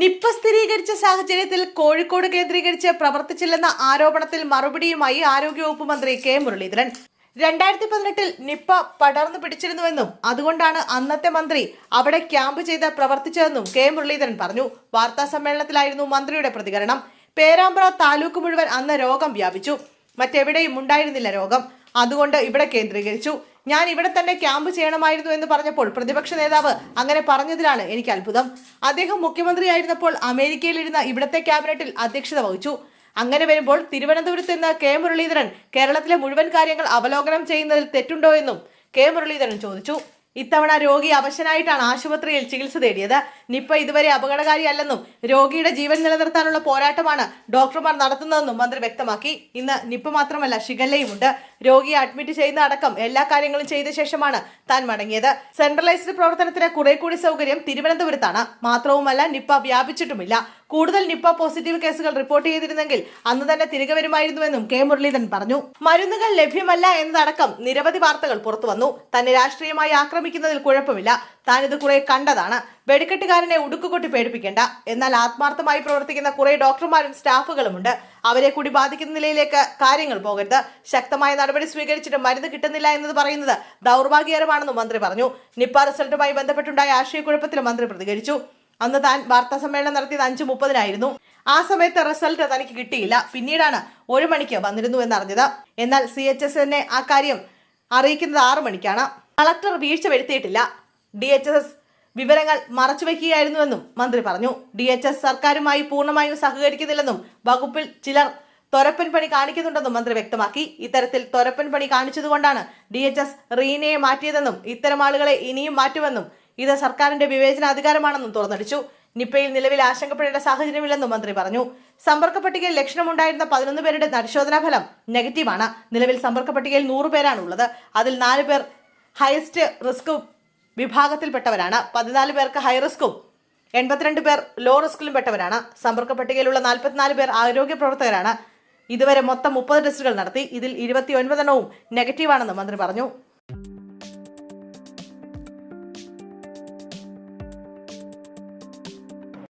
Nipah സ്ഥിരീകരിച്ച സാഹചര്യത്തിൽ കോഴിക്കോട് കേന്ദ്രീകരിച്ച് പ്രവർത്തിച്ചില്ലെന്ന ആരോപണത്തിൽ മറുപടിയുമായി ആരോഗ്യവകുപ്പ് മന്ത്രി കെ മുരളീധരൻ 2018 നിപ്പ പടർന്നു പിടിച്ചിരുന്നുവെന്നും അതുകൊണ്ടാണ് അന്നത്തെ മന്ത്രി അവിടെ ക്യാമ്പ് ചെയ്ത് പ്രവർത്തിച്ചതെന്നും കെ മുരളീധരൻ പറഞ്ഞു. വാർത്താ സമ്മേളനത്തിലായിരുന്നു മന്ത്രിയുടെ പ്രതികരണം. പേരാമ്പ്ര താലൂക്ക് മുഴുവൻ അന്ന് രോഗം വ്യാപിച്ചു. മറ്റെവിടെയും ഉണ്ടായിരുന്നില്ല രോഗം. അതുകൊണ്ട് ഇവിടെ കേന്ദ്രീകരിച്ചു. ഞാൻ ഇവിടെ തന്നെ ക്യാമ്പ് ചെയ്യണമായിരുന്നു എന്ന് പറഞ്ഞപ്പോൾ പ്രതിപക്ഷ നേതാവ് അങ്ങനെ പറഞ്ഞതിലാണ് എനിക്ക് അത്ഭുതം. അദ്ദേഹം മുഖ്യമന്ത്രിയായിരുന്നപ്പോൾ അമേരിക്കയിലിരുന്ന ഇവിടത്തെ ക്യാബിനറ്റിൽ അധ്യക്ഷത വഹിച്ചു. അങ്ങനെ വരുമ്പോൾ തിരുവനന്തപുരത്ത് നിന്ന് കെ മുരളീധരൻ കേരളത്തിലെ മുഴുവൻ കാര്യങ്ങൾ അവലോകനം ചെയ്യുന്നതിൽ തെറ്റുണ്ടോ എന്നും കെ മുരളീധരൻ ചോദിച്ചു. ഇത്തവണ രോഗി അവശനായിട്ടാണ് ആശുപത്രിയിൽ ചികിത്സ തേടിയത്. നിപ്പ ഇതുവരെ അപകടകാരിയല്ലെന്നും രോഗിയുടെ ജീവൻ നിലനിർത്താനുള്ള പോരാട്ടമാണ് ഡോക്ടർമാർ നടത്തുന്നതെന്നും മന്ത്രി വ്യക്തമാക്കി. ഇന്ന് നിപ്പ മാത്രമല്ല ഷിഗല്ലയുമുണ്ട്. രോഗിയെ അഡ്മിറ്റ് ചെയ്യുന്ന അടക്കം എല്ലാ കാര്യങ്ങളും ചെയ്ത ശേഷമാണ് താൻ മടങ്ങിയത്. സെൻട്രലൈസ്ഡ് പ്രവർത്തനത്തിന് കുറെ കൂടി സൗകര്യം തിരുവനന്തപുരത്താണ്. മാത്രവുമല്ല നിപ്പ വ്യാപിച്ചിട്ടുമില്ല. കൂടുതൽ നിപ്പ പോസിറ്റീവ് കേസുകൾ റിപ്പോർട്ട് ചെയ്തിരുന്നെങ്കിൽ അന്ന് തന്നെ തിരികെ വരുമായിരുന്നുവെന്നും കെ മുരളീധരൻ പറഞ്ഞു. മരുന്നുകൾ ലഭ്യമല്ല എന്നതടക്കം നിരവധി വാർത്തകൾ പുറത്തുവന്നു. തന്നെ രാഷ്ട്രീയമായി ആക്രമിക്കുന്നതിൽ കുഴപ്പമില്ല. താനിത് കുറെ കണ്ടതാണ്. വെടിക്കെട്ടുകാരനെ ഉടുക്കുകൊട്ടി പേടിപ്പിക്കേണ്ട. എന്നാൽ ആത്മാർത്ഥമായി പ്രവർത്തിക്കുന്ന കുറെ ഡോക്ടർമാരും സ്റ്റാഫുകളുമുണ്ട്. അവരെ കൂടി ബാധിക്കുന്ന നിലയിലേക്ക് കാര്യങ്ങൾ പോകരുത്. ശക്തമായ നടപടി സ്വീകരിച്ചിട്ട് മരുന്ന് കിട്ടുന്നില്ല എന്നത് പറയുന്നത് ദൗർഭാഗ്യകരമാണെന്നും മന്ത്രി പറഞ്ഞു. നിപ്പ റിസൾട്ടുമായി ബന്ധപ്പെട്ടുണ്ടായ ആശയക്കുഴപ്പത്തിൽ മന്ത്രി പ്രതികരിച്ചു. അന്ന് താൻ വാർത്താ സമ്മേളനം നടത്തിയത് 5:30 ആ സമയത്ത് റിസൾട്ട് തനിക്ക് കിട്ടിയില്ല. പിന്നീടാണ് 1 മണിക്ക് വന്നിരുന്നു എന്നറിഞ്ഞത്. എന്നാൽ CHS ആ കാര്യം അറിയിക്കുന്നത് 6 മണിക്കാണ്. കളക്ടർ വീഴ്ച വരുത്തിയിട്ടില്ല. DHS വിവരങ്ങൾ മറച്ചുവെക്കുകയായിരുന്നുവെന്നും മന്ത്രി പറഞ്ഞു. DHS സർക്കാരുമായി പൂർണ്ണമായും സഹകരിക്കുന്നില്ലെന്നും വകുപ്പിൽ ചിലർ തൊരപ്പൻ പണി കാണിക്കുന്നുണ്ടെന്നും മന്ത്രി വ്യക്തമാക്കി. ഇത്തരത്തിൽ തൊരപ്പൻ പണി കാണിച്ചതുകൊണ്ടാണ് DHS റീനയെ മാറ്റിയതെന്നും ഇത്തരം ആളുകളെ ഇനിയും മാറ്റുമെന്നും ഇത് സർക്കാരിന്റെ വിവേചനാധികാരമാണെന്നും തുറന്നടിച്ചു. നിപ്പയിൽ നിലവിൽ ആശങ്കപ്പെടേണ്ട സാഹചര്യമില്ലെന്നും മന്ത്രി പറഞ്ഞു. സമ്പർക്ക പട്ടികയിൽ ലക്ഷണമുണ്ടായിരുന്ന 11 പേരുടെ പരിശോധനാ ഫലം നെഗറ്റീവാണ്. നിലവിൽ സമ്പർക്ക പട്ടികയിൽ 100 പേരാണ് ഉള്ളത്. അതിൽ 4 പേർ ഹയസ്റ്റ് റിസ്ക് വിഭാഗത്തിൽപ്പെട്ടവരാണ്. 14 പേർക്ക് ഹൈ റിസ്കും 82 പേർ ലോ റിസ്കിലും പെട്ടവരാണ്. സമ്പർക്ക പട്ടികയിലുള്ള 44 പേർ ആരോഗ്യ പ്രവർത്തകരാണ്. ഇതുവരെ മൊത്തം 30 ടെസ്റ്റുകൾ നടത്തി. ഇതിൽ 29 എണ്ണവും നെഗറ്റീവാണെന്ന് മന്ത്രി പറഞ്ഞു.